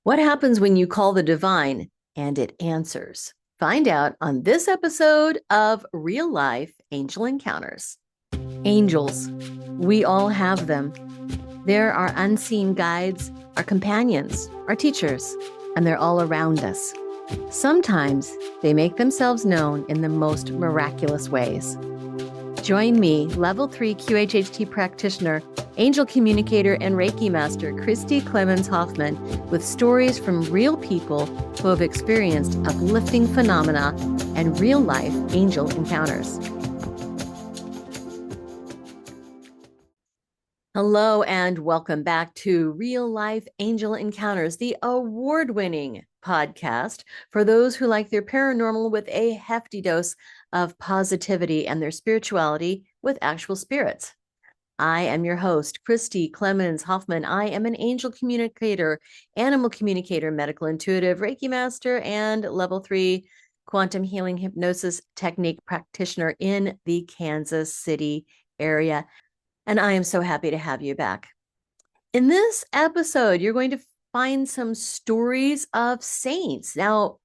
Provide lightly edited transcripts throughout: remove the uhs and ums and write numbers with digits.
What happens when you call the divine and it answers? Find out on this episode of Real Life Angel Encounters. Angels, we all have them. They're our unseen guides, our companions, our teachers, and they're all around us. Sometimes they make themselves known in the most miraculous ways. Join me, Level 3 QHHT practitioner, angel communicator, and Reiki master, Christy Clemens Hoffman, with stories from real people who have experienced uplifting phenomena and real-life angel encounters. Hello, and welcome back to Real Life Angel Encounters, the award-winning podcast for those who like their paranormal with a hefty dose of positivity and their spirituality with actual spirits. I am your host, Christy Clemens Hoffman. I am an angel communicator, animal communicator, medical intuitive, Reiki master, and level 3 quantum healing hypnosis technique practitioner in the Kansas City area. And I am so happy to have you back. In this episode, you're going to find some stories of saints. Now,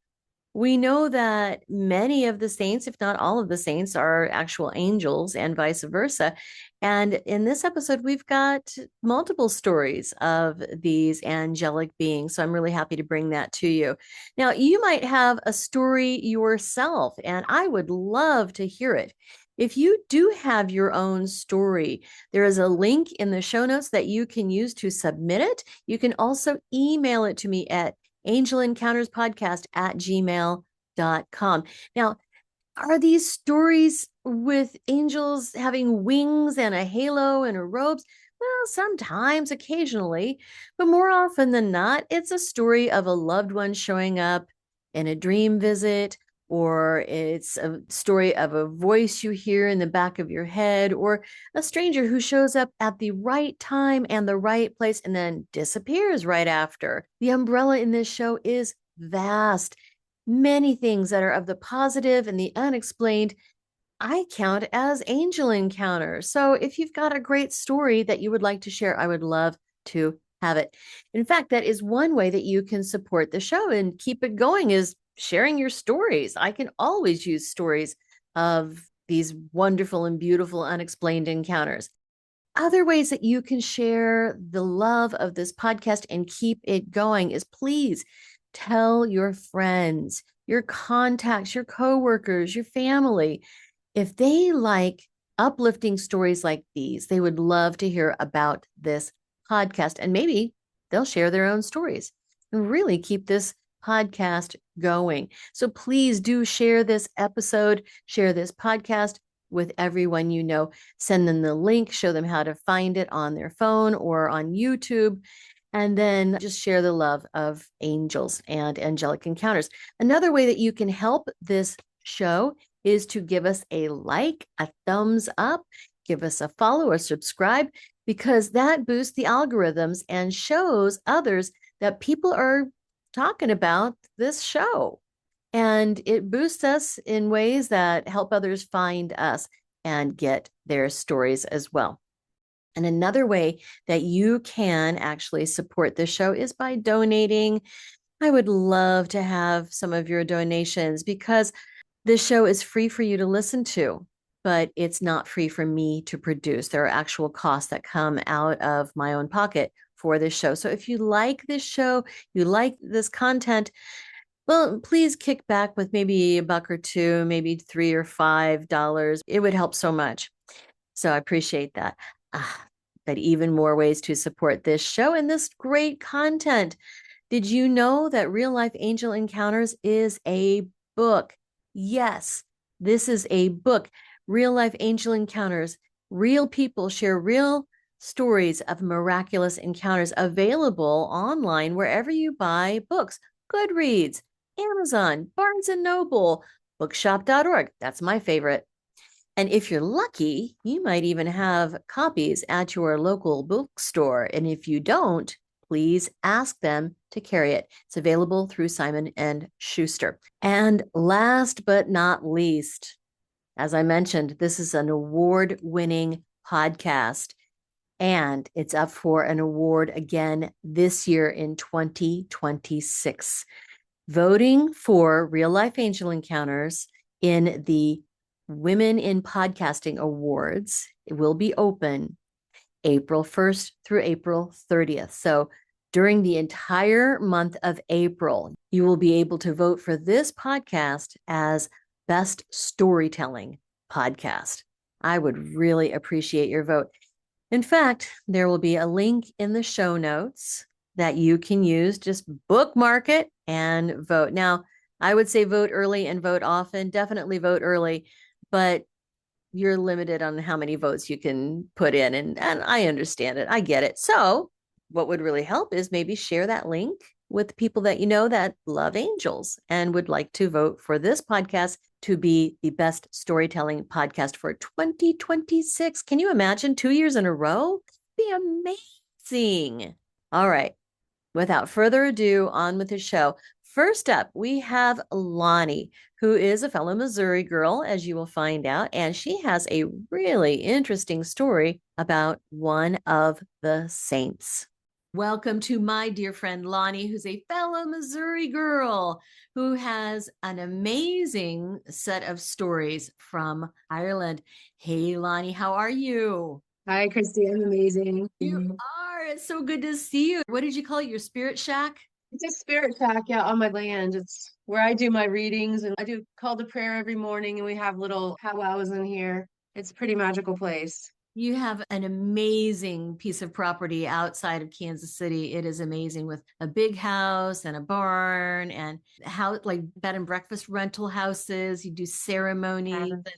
we know that many of the saints, if not all of the saints, are actual angels and vice versa. And in this episode, we've got multiple stories of these angelic beings. So I'm really happy to bring that to you. Now, you might have a story yourself, and I would love to hear it. If you do have your own story, there is a link in the show notes that you can use to submit it. You can also email it to me at angelencounterspodcast@gmail.com. Now, are these stories with angels having wings and a halo and a robes? Well, sometimes, occasionally, but more often than not, it's a story of a loved one showing up in a dream visit, or it's a story of a voice you hear in the back of your head, or a stranger who shows up at the right time and the right place and then disappears right after. The umbrella in this show is vast. Many things that are of the positive and the unexplained, I count as angel encounters. So if you've got a great story that you would like to share, I would love to have it. In fact, that is one way that you can support the show and keep it going, is sharing your stories. I can always use stories of these wonderful and beautiful unexplained encounters. Other ways that you can share the love of this podcast and keep it going is, please tell your friends, your contacts, your coworkers, your family. If they like uplifting stories like these, they would love to hear about this podcast, and maybe they'll share their own stories and really keep this podcast going. So please do share this episode, share this podcast with everyone you know. Send them the link, show them how to find it on their phone or on YouTube, and then just share the love of angels and angelic encounters. Another way that you can help this show is to give us a like, a thumbs up, give us a follow or subscribe, because that boosts the algorithms and shows others that people are talking about this show. And it boosts us in ways that help others find us and get their stories as well. And another way that you can actually support this show is by donating. I would love to have some of your donations, because this show is free for you to listen to, but it's not free for me to produce. There are actual costs that come out of my own pocket for this show. So if you like this show, you like this content, well, please kick back with maybe $1 or $2, maybe $3 or $5. It would help so much. So I appreciate that. But even more ways to support this show and this great content. Did you know that Real Life Angel Encounters is a book? Yes, this is a book. Real Life Angel Encounters. Real people share real stories of miraculous encounters, available online wherever you buy books. Goodreads, Amazon, Barnes & Noble, bookshop.org. That's my favorite. And if you're lucky, you might even have copies at your local bookstore. And if you don't, please ask them to carry it. It's available through Simon & Schuster. And last but not least, as I mentioned, this is an award-winning podcast. And it's up for an award again this year in 2026. Voting for Real Life Angel Encounters in the Women in Podcasting Awards will be open April 1st through April 30th. So during the entire month of April, you will be able to vote for this podcast as Best Storytelling Podcast. I would really appreciate your vote. In fact, there will be a link in the show notes that you can use. Just bookmark it and vote. Now, I would say vote early and vote often. Definitely vote early, but you're limited on how many votes you can put in. And I understand it. I get it. So, what would really help is maybe share that link with people that you know that love angels and would like to vote for this podcast to be the best storytelling podcast for 2026. Can you imagine 2 years in a row? That'd be amazing. All right. Without further ado, on with the show. First up, we have Loni, who is a fellow Missouri girl, as you will find out, and she has a really interesting story about one of the saints. Welcome to my dear friend Loni, who's a fellow Missouri girl who has an amazing set of stories from Ireland. Hey, Loni, how are you? Hi, Christy. I'm amazing. You are. It's so good to see you. What did you call it? Your spirit shack? It's a spirit shack, yeah, on my land. It's where I do my readings and I do call to prayer every morning, and we have little powwows in here. It's a pretty magical place. You have an amazing piece of property outside of Kansas City. It is amazing with a big house and a barn and how like bed and breakfast rental houses. You do ceremonies. And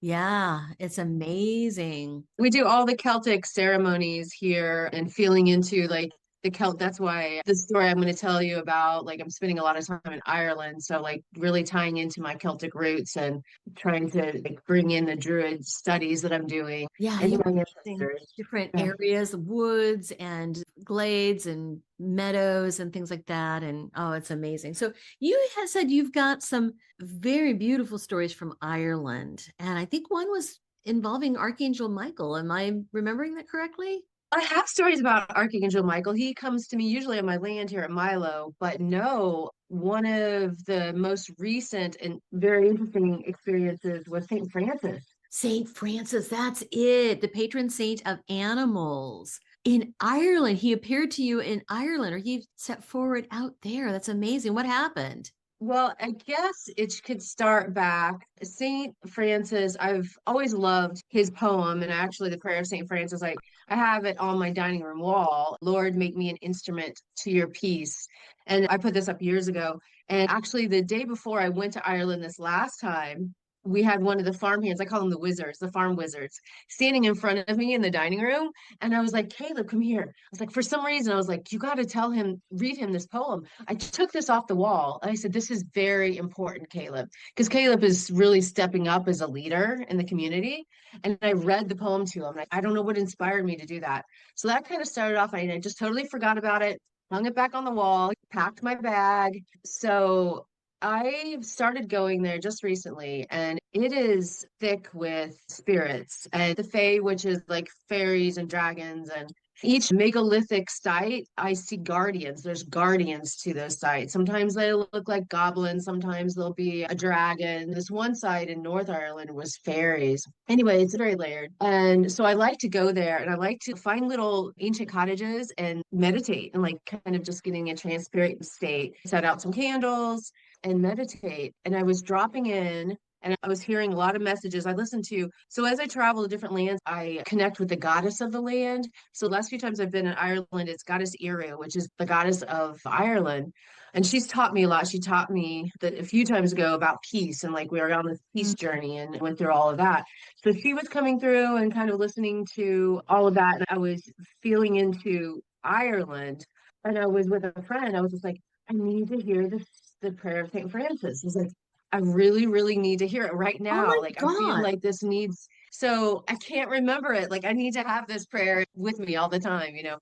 yeah, it's amazing. We do all the Celtic ceremonies here and feeling into like the Celt. That's why the story I'm going to tell you about, like I'm spending a lot of time in Ireland. So like really tying into my Celtic roots and trying to like bring in the Druid studies that I'm doing Yeah, and you're my using ancestors. different Yeah. areas, woods and glades and meadows and things like that. And oh, it's amazing. So you had said you've got some very beautiful stories from Ireland. And I think one was involving Archangel Michael. Am I remembering that correctly? I have stories about Archangel Michael. He comes to me usually on my land here at Milo, but no, one of the most recent and very interesting experiences was St. Francis. Saint Francis, that's it, the patron saint of animals. In Ireland, he appeared to you in Ireland, or he set forward out there. That's amazing. What happened? Well, I guess it could start back. St. Francis, I've always loved his poem, and actually the prayer of St. Francis, like I have it on my dining room wall. Lord, make me an instrument to your peace. And I put this up years ago. And actually, the day before I went to Ireland this last time, we had one of the farm hands, I call them the wizards, the farm wizards, standing in front of me in the dining room. And I was like, Caleb, come here. I was like, for some reason, I was like, you got to tell him, read him this poem. I took this off the wall. And I said, this is very important, Caleb, because Caleb is really stepping up as a leader in the community. And I read the poem to him. I don't know what inspired me to do that. So that kind of started off. I just totally forgot about it, hung it back on the wall, packed my bag. So I started going there just recently, and it is thick with spirits and the Fae, which is like fairies and dragons. And each megalithic site, I see guardians. There's guardians to those sites. Sometimes they look like goblins, sometimes there'll be a dragon. This one site in North Ireland was fairies. Anyway, it's very layered. And so I like to go there and I like to find little ancient cottages and meditate and like kind of just getting a transparent state, set out some candles and meditate. And I was dropping in and I was hearing a lot of messages I listened to. So as I travel to different lands, I connect with the goddess of the land. So the last few times I've been in Ireland, it's goddess Eru, which is the goddess of Ireland. And she's taught me a lot. She taught me that a few times ago about peace and like we were on this peace journey and went through all of that. So she was coming through and kind of listening to all of that. And I was feeling into Ireland. And I was with a friend. I was just like, I need to hear this, the prayer of St. Francis. I was like, I really, really need to hear it right Oh my now. Like, I feel God. like this needs, so I can't remember it. Like, I need to have this prayer with me all the time, you know?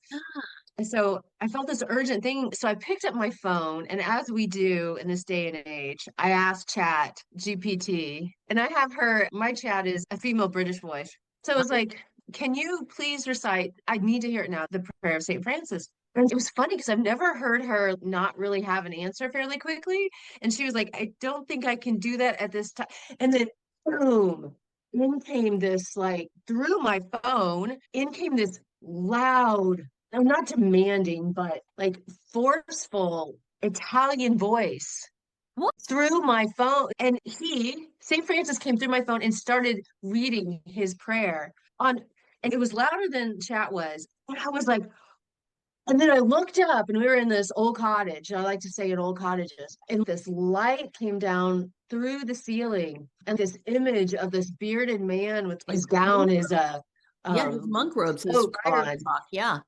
And so I felt this urgent thing. So I picked up my phone, and as we do in this day and age, I asked Chat GPT, and I have her, my chat is a female British voice. So I was like, can you please recite, I need to hear it now, the prayer of St. Francis. And it was funny because I've never heard her not really have an answer fairly quickly. And she was like, I don't think I can do that at this time. And then boom, in came this like through my phone, in came this loud, no, not demanding, but like forceful Italian voice What? through my phone. And St. Francis came through my phone and started reading his prayer on, and it was louder than chat was. And I was like, and then I looked up and we were in this old cottage. I like to say in old cottages. And this light came down through the ceiling and this image of this bearded man with His his gown, monk his robes. Yeah, his monk robes, his cloak rider on. frock. Yeah.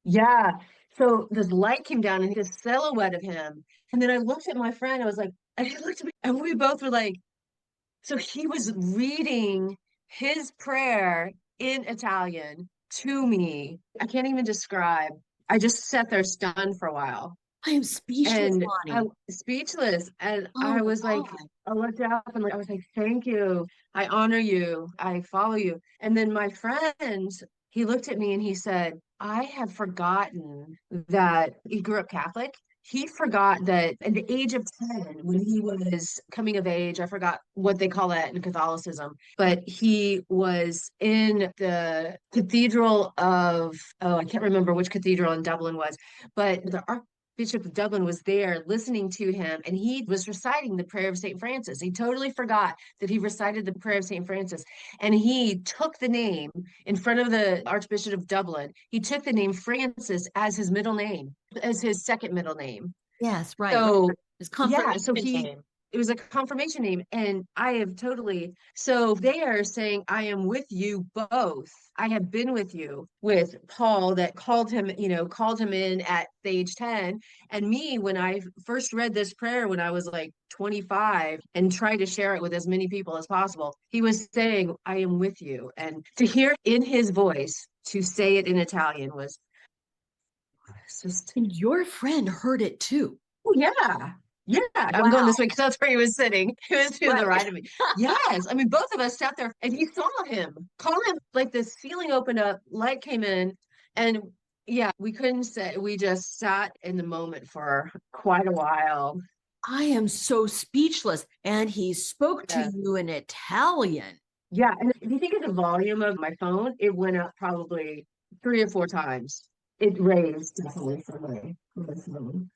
Yeah. So this light came down and this silhouette of him. And then I looked at my friend. I was like, and he looked at me, and we both were like, so he was reading his prayer in Italian to me. I can't even describe. I just sat there stunned for a while I am speechless, and I Loni. speechless. And Oh I my was like, God. I looked up and like I was like, thank you. I honor you. I follow you. And then my friend, he looked at me and he said, I have forgotten that he grew up Catholic. He forgot that at the age of 10, when he was coming of age, I forgot what they call that in Catholicism, but he was in the cathedral of, oh, I can't remember which cathedral in Dublin was, but the Bishop of Dublin was there listening to him, and he was reciting the prayer of St. Francis. He totally forgot that he recited the prayer of St. Francis. And he took the name in front of the Archbishop of Dublin. He took the name Francis as his middle name, as his second middle name. Yes, right, right. So His yeah, confirmation name. it was a confirmation name. And I have totally, so they are saying, I am with you both. I have been with you with Paul that called him, called him in at age 10. And me, when I first read this prayer when I was like 25 and tried to share it with as many people as possible, he was saying, I am with you. And to hear in his voice to say it in Italian was just, And your friend heard it too. oh, yeah. Yeah, I'm going this Wow. way because that's where he was sitting. He was to the Right. right of me. Yes. I mean, both of us sat there and he saw him. Call him like the ceiling opened up, light came in, and yeah, we couldn't say we just sat in the moment for quite a while. I am so speechless. And he spoke to Yeah. you in Italian. Yeah. And if you think of the volume of my phone, it went up probably 3 or 4 times. It raised definitely for my phone.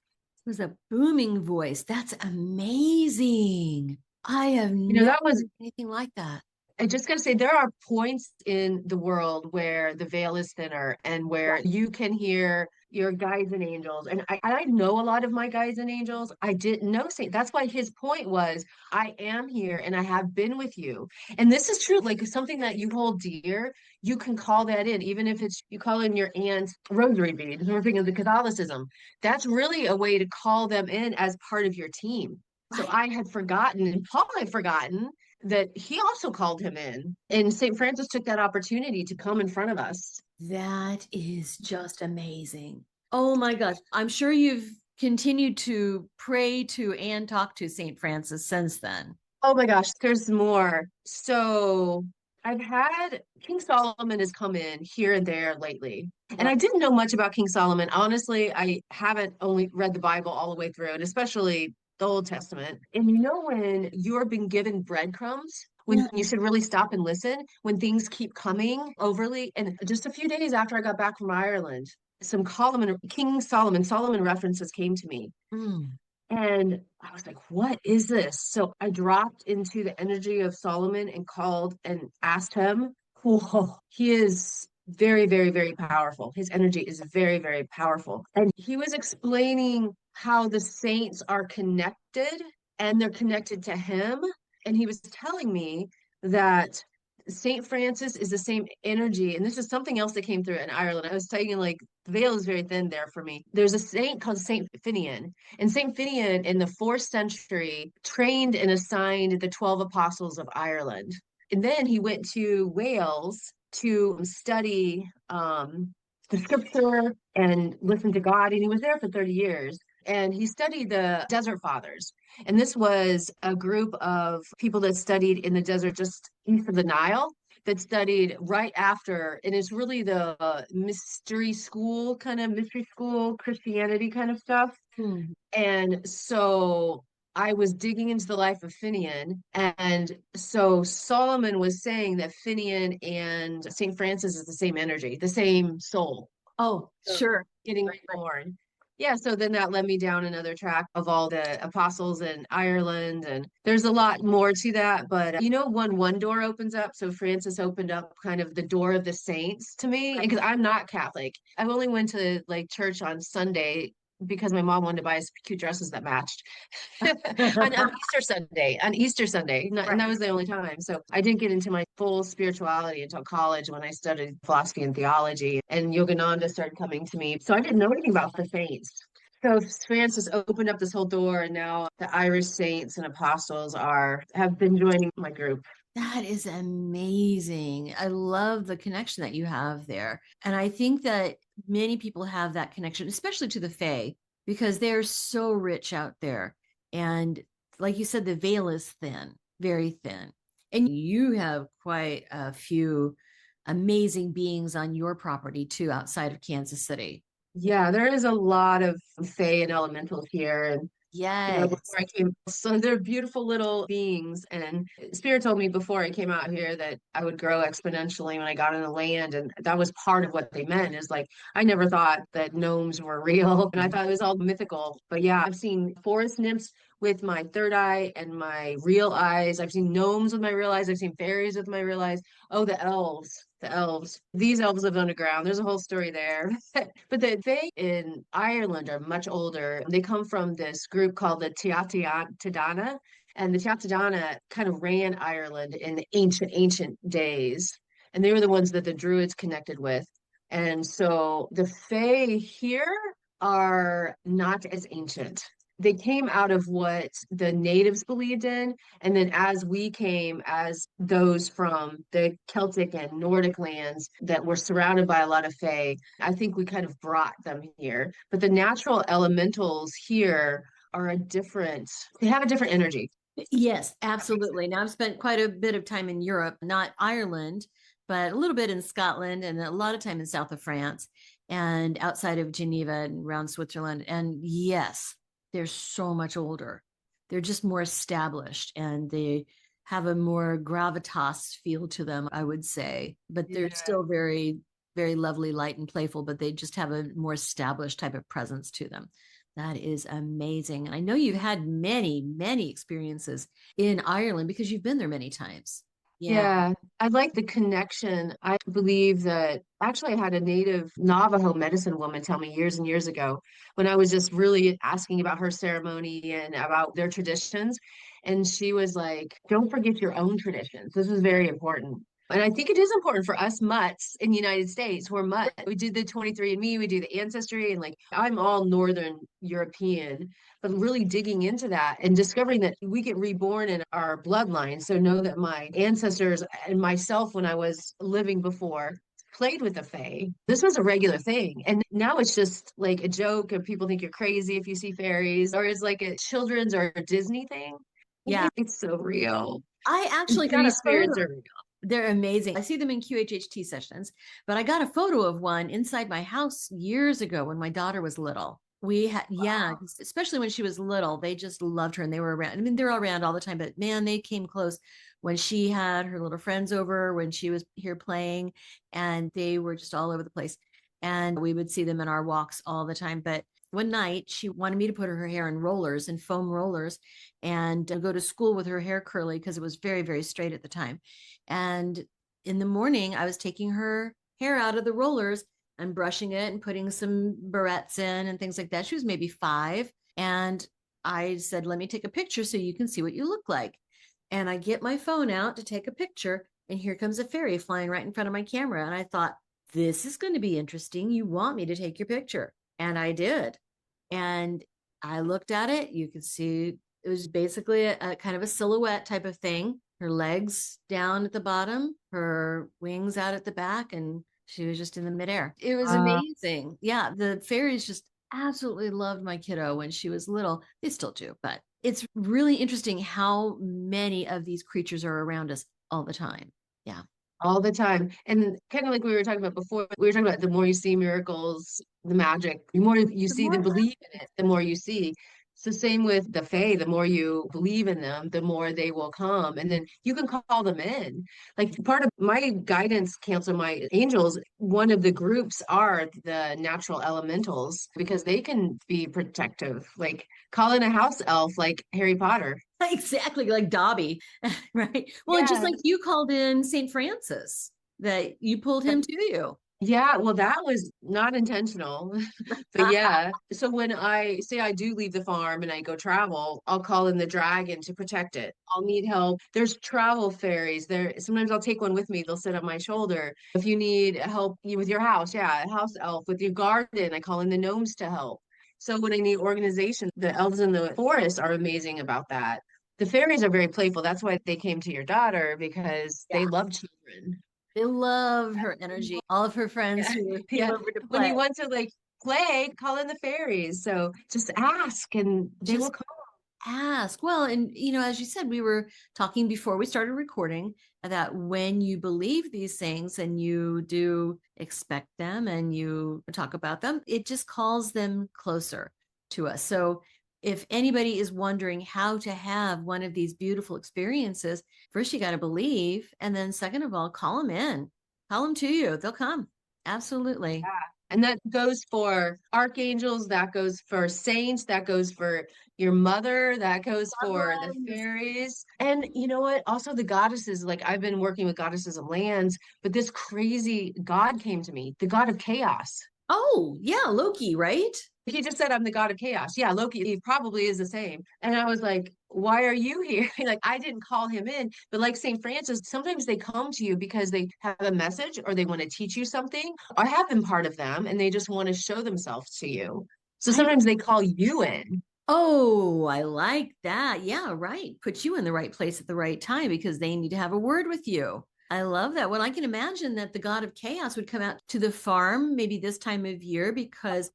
It was a booming voice. That's amazing. I have never That was heard anything like that. I just gotta say, there are points in the world where the veil is thinner and where Right. you can hear your guides and angels. And I know a lot of my guides and angels. I didn't know Saint. That's why his point was, I am here and I have been with you. And this is true, like something that you hold dear, you can call that in, even if it's you call in your aunt's rosary beads, or thing of the Catholicism. That's really a way to call them in as part of your team. So Right. I had forgotten, and Paul had forgotten that he also called him in. And St. Francis took that opportunity to come in front of us. That is just amazing. Oh my gosh. I'm sure you've continued to pray to and talk to St. Francis since then. Oh my gosh, there's more. So I've had King Solomon has come in here and there lately. And Right. I didn't know much about King Solomon. Honestly, I haven't only read the Bible all the way through, and especially the Old Testament. And when you're being given breadcrumbs, when Yeah. you should really stop and listen, when things keep coming overly. And just a few days after I got back from Ireland, some Solomon references came to me. Mm. And I was like, what is this? So I dropped into the energy of Solomon and called and asked him. Whoa, he is very, very, very powerful. His energy is very, very powerful. And he was explaining how the saints are connected and they're connected to him. And he was telling me that Saint Francis is the same energy. And this is something else that came through in Ireland. I was taking like the veil is very thin there for me. There's a saint called Saint Finian, and St. Finian in the fourth century trained and assigned the 12 apostles of Ireland. And then he went to Wales to study the scripture and listen to God. And he was there for 30 years. And he studied the Desert Fathers. And this was a group of people that studied in the desert just east of the Nile. that studied right after, and it's really the mystery school Christianity kind of stuff. Hmm. And so I was digging into the life of Finian. And so Solomon was saying that Finian and St. Francis is the same energy, the same soul. Oh, So sure. getting reborn. Yeah, so then that led me down another track of all the apostles in Ireland, and there's a lot more to that. But when one door opens up, so Francis opened up kind of the door of the saints to me, and because I'm not Catholic, I only went to like church on Sunday because my mom wanted to buy us cute dresses that matched on Easter Sunday, and that was the only time. So I didn't get into my full spirituality until college when I studied philosophy and theology, and Yogananda started coming to me. So I didn't know anything about the saints. So Francis opened up this whole door, and now the Irish saints and apostles have been joining my group. That is amazing. I love the connection that you have there. And I think that many people have that connection, especially to the Fae, because they're so rich out there. And like you said, the veil is thin, very thin. And you have quite a few amazing beings on your property too, outside of Kansas City. Yeah, there is a lot of fae and elementals here, and before Yes. I came, so they're beautiful little beings. And Spirit told me before I came out here that I would grow exponentially when I got on the land. And that was part of what they meant is like, I never thought that gnomes were real. And I thought it was all mythical. But yeah, I've seen forest nymphs with my third eye and my real eyes. I've seen gnomes with my real eyes. I've seen fairies with my real eyes. Oh, the elves. The elves. These elves live underground. There's a whole story there. But the Fae in Ireland are much older. They come from this group called the Tadana, and the Tadana kind of ran Ireland in the ancient days. And they were the ones that the Druids connected with. And so the Fae here are not as ancient. They came out of what the natives believed in, and then as we came as those from the Celtic and Nordic lands that were surrounded by a lot of Fae, I think we kind of brought them here. But the natural elementals here are they have a different energy. Yes, absolutely. Now, I've spent quite a bit of time in Europe, not Ireland, but a little bit in Scotland and a lot of time in south of France and outside of Geneva and around Switzerland. And yes, they're so much older. They're just more established and they have a more gravitas feel to them, I would say. But they're Yeah. still very, very lovely, light, and playful, but they just have a more established type of presence to them. That is amazing. And I know you've had many, many experiences in Ireland because you've been there many times. Yeah. Yeah, I like the connection. I believe that actually I had a native Navajo medicine woman tell me years and years ago when I was just really asking about her ceremony and about their traditions. And she was like, don't forget your own traditions. This is very important. And I think it is important for us mutts in the United States. We're mutt. We do the 23andMe, we do the ancestry, and like I'm all Northern European, but really digging into that and discovering that we get reborn in our bloodline. So know that my ancestors and myself, when I was living before, played with the Fae. This was a regular thing. And now it's just like a joke, and people think you're crazy if you see fairies, or it's like a children's or a Disney thing. I Yeah. think it's so real. I And actually got free a spirits photo. are real. They're amazing. I see them in QHHT sessions, but I got a photo of one inside my house years ago when my daughter was little. We had, yeah, especially when she was little, they just loved her and they were around. I mean, they're all around all the time, but man, they came close when she had her little friends over, when she was here playing, and they were just all over the place. And we would see them in our walks all the time. But one night she wanted me to put her hair in rollers and foam rollers and go to school with her hair curly because it was very, very straight at the time. And in the morning, I was taking her hair out of the rollers and brushing it and putting some barrettes in and things like that. She was maybe 5. And I said, let me take a picture so you can see what you look like. And I get my phone out to take a picture. And here comes a fairy flying right in front of my camera. And I thought, this is going to be interesting. You want me to take your picture. And I did. And I looked at it. You could see it was basically a kind of a silhouette type of thing. Her legs down at the bottom, her wings out at the back, and she was just in the midair. It was Uh, amazing. Yeah, the fairies just absolutely loved my kiddo when she was little. They still do, but it's really interesting how many of these creatures are around us all the time. Yeah. all the time. And kind of like we were talking about before, we were talking about the more you see miracles, the magic, the more you The see, the more believe in it, the more you see. It's the same with the Fae. The more you believe in them, the more they will come. And then you can call them in. Like part of my guidance counsel, my angels, one of the groups are the natural elementals because they can be protective. Like call in a house elf like Harry Potter. exactly like Dobby, right? Well, and just Yeah. like you called in St. Francis, that you pulled him to you. Yeah, well, that was not intentional. But yeah, so when I say I do leave the farm and I go travel, I'll call in the dragon to protect it. I'll need help. There's travel fairies there. Sometimes I'll take one with me. They'll sit on my shoulder. If you need help with your house, yeah, a house elf with your garden, I call in the gnomes to help. So when I need organization, the elves in the forest are amazing about that. The fairies are very playful. That's why they came to your daughter because Yeah. they love children. They love her energy. All of her friends Yeah, who came yeah. over to When play. you want to like play, call in the fairies. So just ask and they will Just come. ask. Well, and as you said, we were talking before we started recording that when you believe these things and you do expect them and you talk about them, it just calls them closer to us. So if anybody is wondering how to have one of these beautiful experiences, first you got to believe, and then second of all, call them in, call them to you. They'll come. Absolutely. And that goes for archangels, that goes for saints, that goes for your mother, that goes for the Ones. fairies. And you know what? Also the goddesses, like I've been working with goddesses of lands, but this crazy god came to me, the god of chaos. Oh, yeah, Loki, right? He just said I'm the god of chaos. Yeah, Loki, he probably is the same. And I was like, why are you here? Like I didn't call him in, but like St. Francis, sometimes they come to you because they have a message or they want to teach you something or have been part of them and they just want to show themselves to you. So I sometimes they call you in. Oh, I like that. Yeah, right. Put you in the right place at the right time because they need to have a word with you. I love that. Well, I can imagine that the god of chaos would come out to the farm maybe this time of year because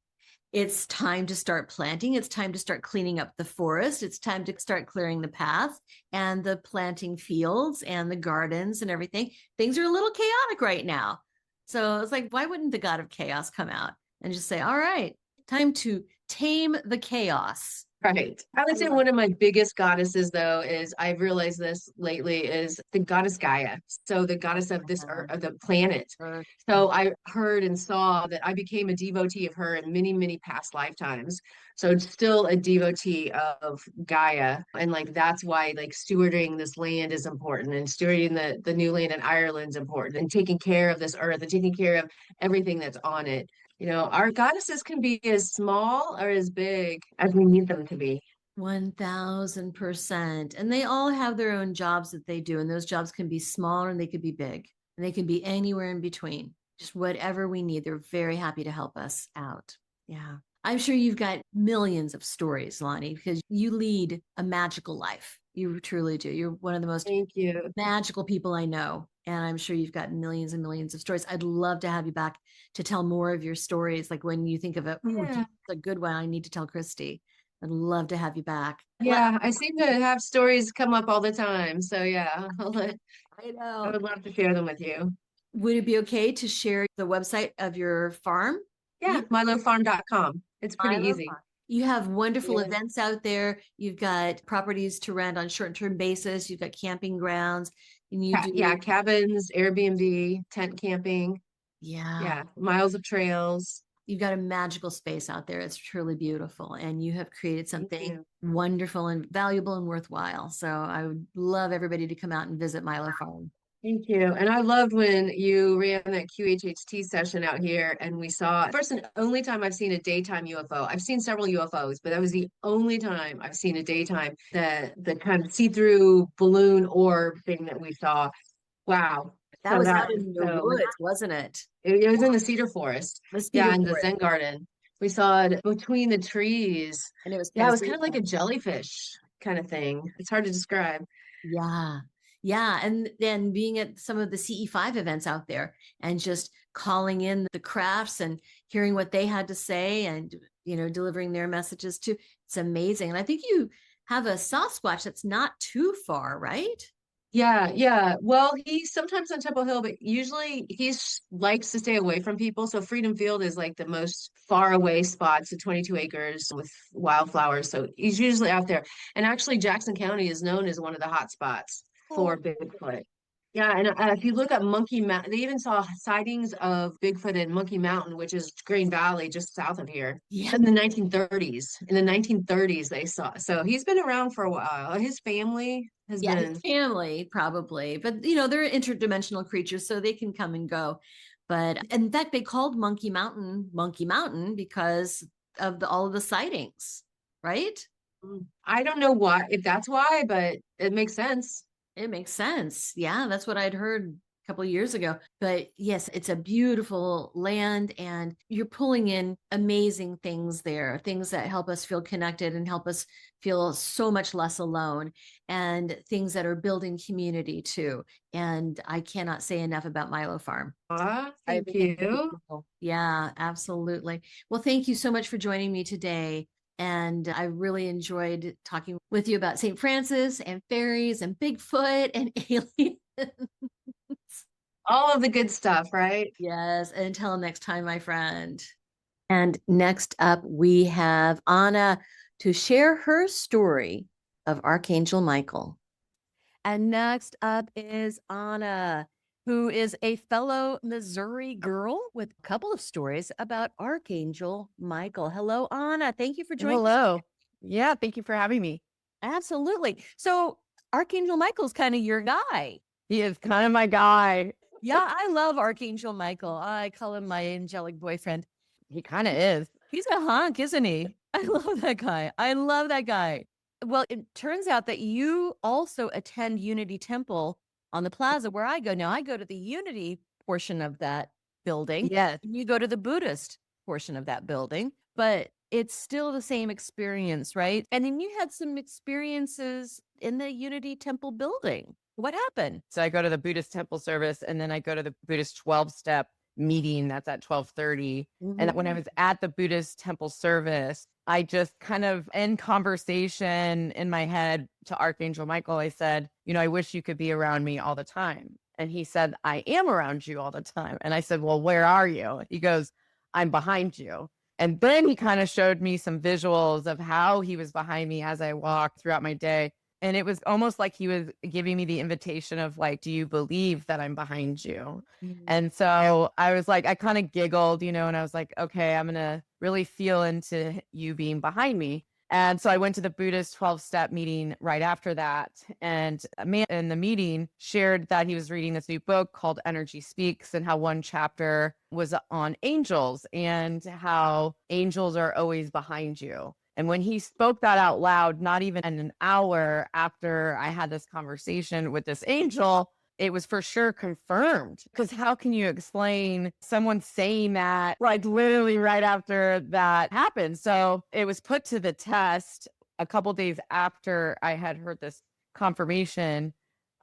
it's time to start planting. It's time to start cleaning up the forest. It's time to start clearing the path and the planting fields and the gardens and everything. Things are a little chaotic right now. So it's like, why wouldn't the god of chaos come out and just say, all right, time to tame the chaos? Right. I I would say love one of my biggest goddesses, though, is I've realized this lately, is the goddess Gaia. So the goddess of this earth, that. of the planet. Earth. So I heard and saw that I became a devotee of her in many, many past lifetimes. So it's still a devotee of Gaia. And like that's why like stewarding this land is important and stewarding the new land in Ireland is important and taking care of this earth and taking care of everything that's on it. You know, our goddesses can be as small or as big as we need them to be. 1000%. And they all have their own jobs that they do. And those jobs can be smaller and they could be big. And they can be anywhere in between. Just whatever we need. They're very happy to help us out. Yeah. I'm sure you've got millions of stories, Lonnie, because you lead a magical life. You truly do. You're one of the most Thank you. magical people I know. And I'm sure you've got millions and millions of stories. I'd love to have you back to tell more of your stories. Like when you think of it, ooh, Yeah. that's a good one. I need to tell Christy. I'd love to have you back. Well, Yeah, I seem to have stories come up all the time. So yeah, I I know. would love to share them with you. Would it be okay to share the website of your farm? Yeah, Yeah, milofarm.com. It's pretty Milo easy. Farm. You have wonderful Yeah. events out there. You've got properties to rent on short-term basis. You've got camping grounds, and you Yeah, do, cabins, Airbnb, tent camping. yeah. Yeah, miles of trails. You've got a magical space out there. It's truly beautiful. And you have created Thank something you. wonderful and valuable and worthwhile. So I would love everybody to come out and visit Milo Farm. Thank you. And I loved when you ran that QHHT session out here and we saw first and only time I've seen a daytime UFO. I've seen several UFOs, but that was the only time I've seen a daytime the kind of see-through balloon orb thing that we saw. Wow. That So was that out was in the so woods, wasn't it? it was in the cedar forest. The Yeah, cedar in the forest. Zen garden. We saw it between the trees. And it was Yeah, kind it of was kind of like a beautiful. jellyfish kind of thing. It's hard to describe. Yeah. Yeah. And then being at some of the CE5 events out there and just calling in the crafts and hearing what they had to say and, delivering their messages too. It's amazing. And I think you have a Sasquatch that's not too far, right? Yeah, yeah. Well, he's sometimes on Temple Hill, but usually he's likes to stay away from people. So Freedom Field is like the most far away spot. So 22 acres with wildflowers. So he's usually out there. And actually, Jackson County is known as one of the hot spots Oh, for Bigfoot. Yeah, and if you look at Monkey Mountain, they even saw sightings of Bigfoot in Monkey Mountain, which is Green Valley, just south of here, yeah. in the 1930s. In the 1930s, they saw. So he's been around for a while. His family has Yeah, his been. family probably, but they're interdimensional creatures, so they can come and go. But in fact, they called Monkey Mountain because of all of the sightings, right? I don't know why, if that's why, but it makes sense. It makes sense. Yeah, that's what I'd heard a couple of years ago. But yes, it's a beautiful land and you're pulling in amazing things there, things that help us feel connected and help us feel so much less alone, and things that are building community too. And I cannot say enough about Milo Farm. I Thank think it's you. beautiful. Yeah, absolutely. Well, thank you so much for joining me today. And I really enjoyed talking with you about St. Francis and fairies and Bigfoot and aliens. All of the good stuff, right? Yes. And until next time, my friend. And next up, we have Anna to share her story of Archangel Michael. And next up is Anna, who is a fellow Missouri girl with a couple of stories about Archangel Michael. Hello, Anna. Thank you for joining us. Hello. Yeah, thank you for having me. Absolutely. So, Archangel Michael's kind of your guy. He is kind of my guy. Yeah, I love Archangel Michael. I call him my angelic boyfriend. He kind of is. He's a hunk, isn't he? I love that guy. I love that guy. Well, it turns out that you also attend Unity Temple on the plaza where I go. Now, I go to the Unity portion of that building, Yes. and you go to the Buddhist portion of that building, but it's still the same experience, right? And then you had some experiences in the Unity Temple building. What happened? So I go to the Buddhist temple service and then I go to the Buddhist 12-step meeting that's at 12:30. And when I was at the Buddhist temple service, I just kind of in conversation in my head to Archangel Michael, I said, I wish you could be around me all the time. And he said, I am around you all the time. And I said, well, where are you? He goes, I'm behind you. And then he kind of showed me some visuals of how he was behind me as I walked throughout my day. And it was almost like he was giving me the invitation of like, do you believe that I'm behind you? And so I was like, I kind of giggled, and I was like, okay, I'm going to really feel into you being behind me. And so I went to the Buddhist 12-step meeting right after that. And a man in the meeting shared that he was reading this new book called Energy Speaks, and how one chapter was on angels and how angels are always behind you. And when he spoke that out loud, not even in an hour after I had this conversation with this angel, it was for sure confirmed. Because how can you explain someone saying that like literally right after that happened? So it was put to the test a couple days after I had heard this confirmation.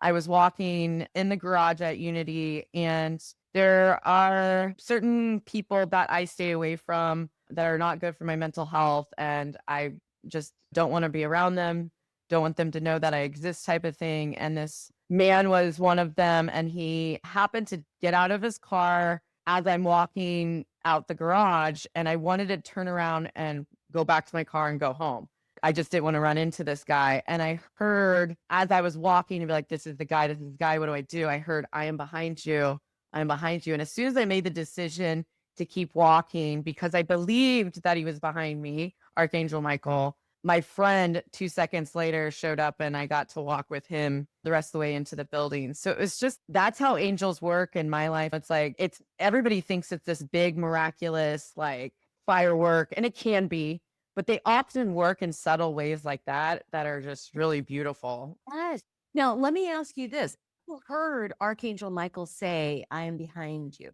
I was walking in the garage at Unity, and there are certain people that I stay away from that are not good for my mental health. And I just don't want to be around them, don't want them to know that I exist, type of thing. And this man was one of them. And he happened to get out of his car as I'm walking out the garage. And I wanted to turn around and go back to my car and go home. I just didn't want to run into this guy. And I heard as I was walking and be like, this is the guy, this is the guy. What do I do? I heard, I am behind you. I'm behind you. And as soon as I made the decision to keep walking, because I believed that he was behind me, Archangel Michael, my friend 2 seconds later showed up and I got to walk with him the rest of the way into the building. So it was just, that's how angels work in my life. It's like, it's everybody thinks it's this big, miraculous, like firework, and it can be, but they often work in subtle ways like that are just really beautiful. Yes. Now, let me ask you this. You heard Archangel Michael say, I am behind you.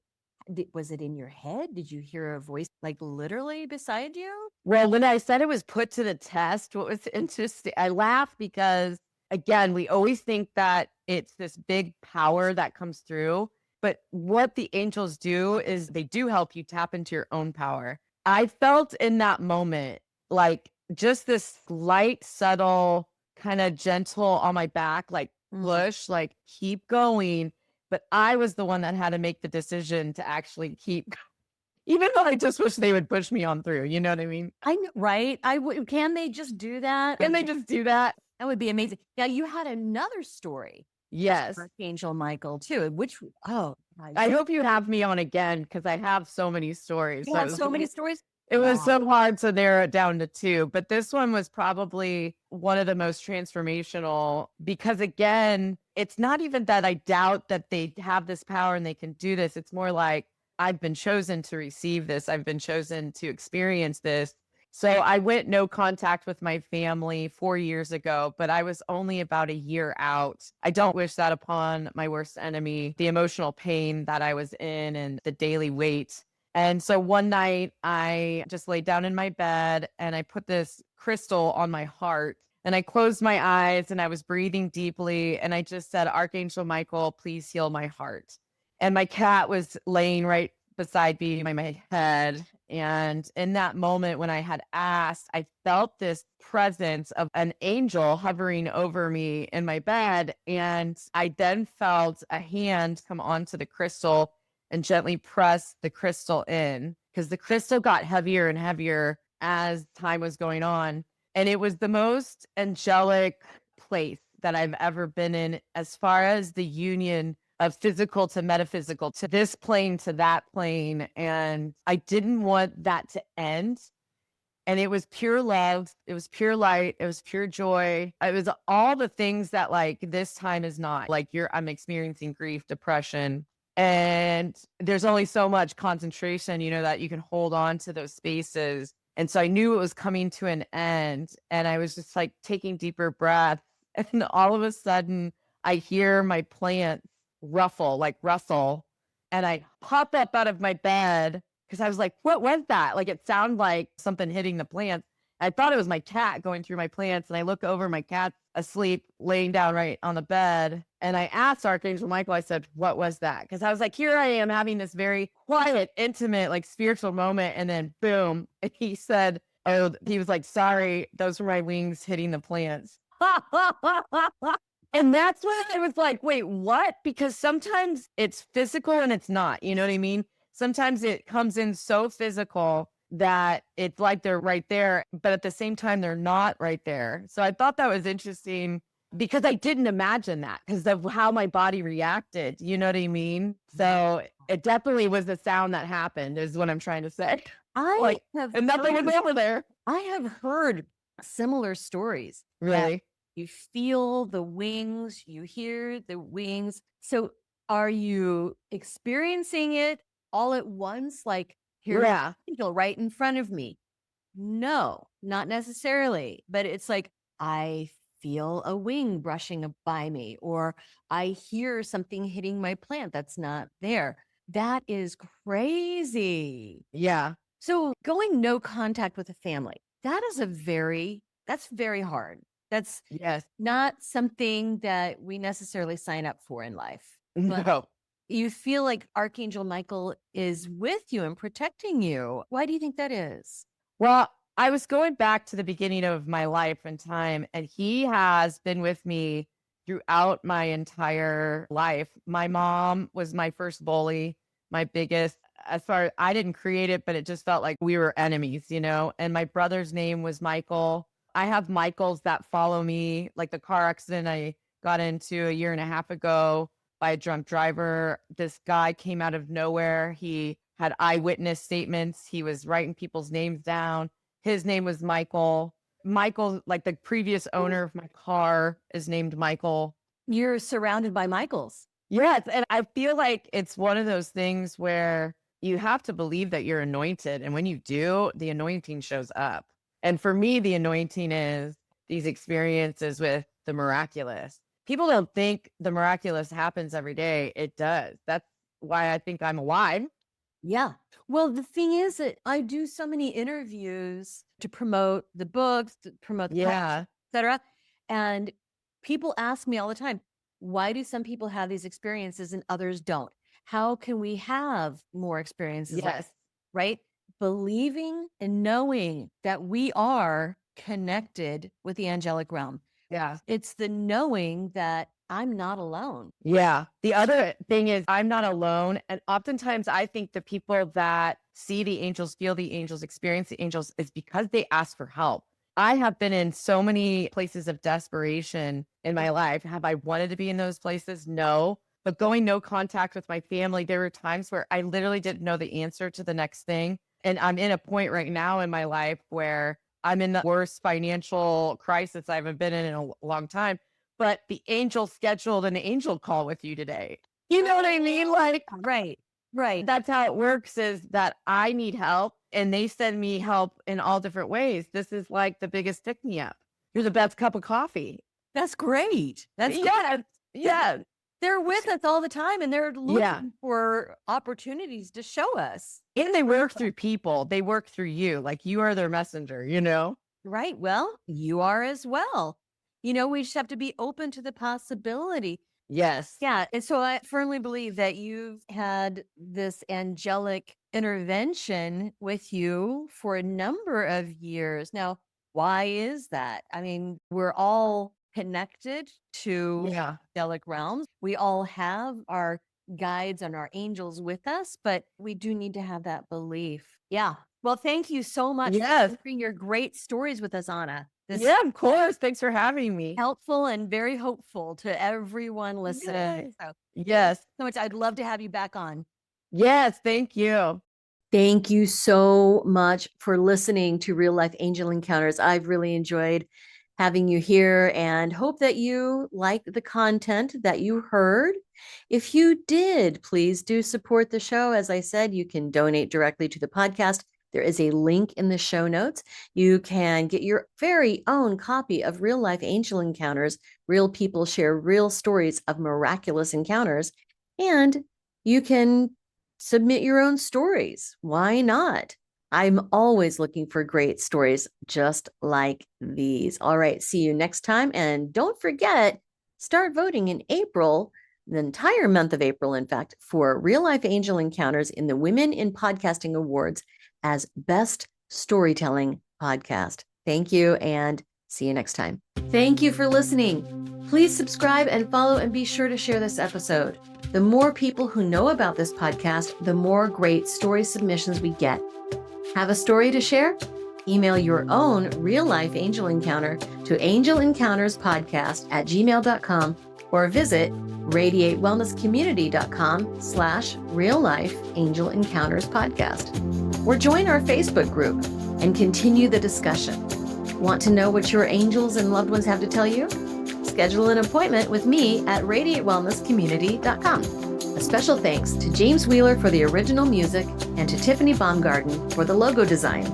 Was it in your head? Did you hear a voice like literally beside you? Well, when I said it was put to the test, what was interesting, I laugh because, again, we always think that it's this big power that comes through. But what the angels do is they do help you tap into your own power. I felt in that moment like just this light, subtle, kind of gentle on my back, like push, like keep going. But I was the one that had to make the decision to actually keep, even though I just wish they would push me on through. You know what I mean? I know, right? Can they just do that? Can they just do that? That would be amazing. Now you had another story. Yes. Archangel Michael too. I hope you have me on again because I have so many stories. You have so many stories. It was so hard to narrow it down to two, but this one was probably one of the most transformational because, again, it's not even that I doubt that they have this power and they can do this. It's more like I've been chosen to receive this. I've been chosen to experience this. So I went no contact with my family 4 years ago, but I was only about a year out. I don't wish that upon my worst enemy, the emotional pain that I was in and the daily weight. And so one night I just laid down in my bed and I put this crystal on my heart and I closed my eyes and I was breathing deeply. And I just said, Archangel Michael, please heal my heart. And my cat was laying right beside me by my head. And in that moment, when I had asked, I felt this presence of an angel hovering over me in my bed. And I then felt a hand come onto the crystal and gently press the crystal in because the crystal got heavier and heavier as time was going on. And it was the most angelic place that I've ever been in as far as the union of physical to metaphysical, to this plane, to that plane. And I didn't want that to end. And it was pure love. It was pure light. It was pure joy. It was all the things that like this time is not like I'm experiencing grief, depression. And there's only so much concentration, that you can hold on to those spaces. And so I knew it was coming to an end. And I was just like taking deeper breaths. And all of a sudden I hear my plants rustle. And I pop up out of my bed because I was like, what was that? Like it sounded like something hitting the plants. I thought it was my cat going through my plants. And I look over, my cat's asleep, laying down right on the bed. And I asked Archangel Michael, I said, what was that? Because I was like, here I am having this very quiet, intimate, like spiritual moment. And then boom. And he said, he was like, sorry, those were my wings hitting the plants. And that's when I was like, wait, what? Because sometimes it's physical and it's not, you know what I mean? Sometimes it comes in so physical that it's like they're right there, but at the same time, they're not right there. So I thought that was interesting because I didn't imagine that because of how my body reacted. You know what I mean? So it definitely was the sound that happened is what I'm trying to say. And nothing was over there. I have heard similar stories. Really? You feel the wings, you hear the wings. So are you experiencing it all at once? Like here's an angel right in front of me. No, not necessarily. But it's like, I feel a wing brushing by me, or I hear something hitting my plant that's not there. That is crazy. Yeah. So going no contact with a family, that's very hard. That's not something that we necessarily sign up for in life. But No. you feel like Archangel Michael is with you and protecting you. Why do you think that is? Well, I was going back to the beginning of my life and time, and he has been with me throughout my entire life. My mom was my first bully, my biggest. As far as I didn't create it, but it just felt like we were enemies, and my brother's name was Michael. I have Michaels that follow me, like the car accident I got into a year and a half ago by a drunk driver. This guy came out of nowhere. He had eyewitness statements. He was writing people's names down. His name was Michael. Michael, like the previous owner of my car, is named Michael. You're surrounded by Michaels. Yes. And I feel like it's one of those things where you have to believe that you're anointed. And when you do, the anointing shows up. And for me, the anointing is these experiences with the miraculous. People don't think the miraculous happens every day. It does. That's why I think I'm alive. Yeah. Well, the thing is that I do so many interviews to promote the books, to promote the et cetera. And people ask me all the time, why do some people have these experiences and others don't? How can we have more experiences? Right? Believing and knowing that we are connected with the angelic realm. Yeah. It's the knowing that I'm not alone. Yeah. The other thing is I'm not alone. And oftentimes I think the people that see the angels, feel the angels, experience the angels is because they ask for help. I have been in so many places of desperation in my life. Have I wanted to be in those places? No. But going no contact with my family, there were times where I literally didn't know the answer to the next thing. And I'm in a point right now in my life where I'm in the worst financial crisis I haven't been in a long time. But the angel scheduled an angel call with you today. You know what I mean? Like, Right. Right. that's how it works, is that I need help and they send me help in all different ways. This is like the biggest pick me up. You're the best cup of coffee. That's great. That's Yes. Yes. They're with us all the time and they're looking Yeah. for opportunities to show us. And they work through people. They work through you. Like you are their messenger, you know? Right. Well, you are as well. You know, we just have to be open to the possibility. Yes. Yeah. And so I firmly believe that you've had this angelic intervention with you for a number of years. Now, why is that? I mean, we're all connected to Yeah. angelic realms. We all have our guides and our angels with us, but we do need to have that belief. Yeah. Well, thank you so much Yes. for sharing your great stories with us, Anna. This Yeah, of course. Thanks for having me. helpful and very hopeful to everyone listening. So, Yes. so much. I'd love to have you back on. Yes. Thank you. Thank you so much for listening to Real Life Angel Encounters. I've really enjoyed having you here and hope that you like the content that you heard. If you did, please do support the show. As I said, you can donate directly to the podcast. There is a link in the show notes. You can get your very own copy of Real Life Angel Encounters. Real people share real stories of miraculous encounters. And you can submit your own stories. Why not? I'm always looking for great stories just like these. All right, see you next time. And don't forget, start voting in April, the entire month of April, in fact, for Real Life Angel Encounters in the Women in Podcasting Awards as Best Storytelling Podcast. Thank you and see you next time. Thank you for listening. Please subscribe and follow and be sure to share this episode. The more people who know about this podcast, the more great story submissions we get. Have a story to share? Email your own real-life angel encounter to angelencounterspodcast@gmail.com or visit radiatewellnesscommunity.com/real-life angel encounters podcast. Or join our Facebook group and continue the discussion. Want to know what your angels and loved ones have to tell you? Schedule an appointment with me at radiatewellnesscommunity.com. A special thanks to James Wheeler for the original music and to Tiffany Baumgarten for the logo design.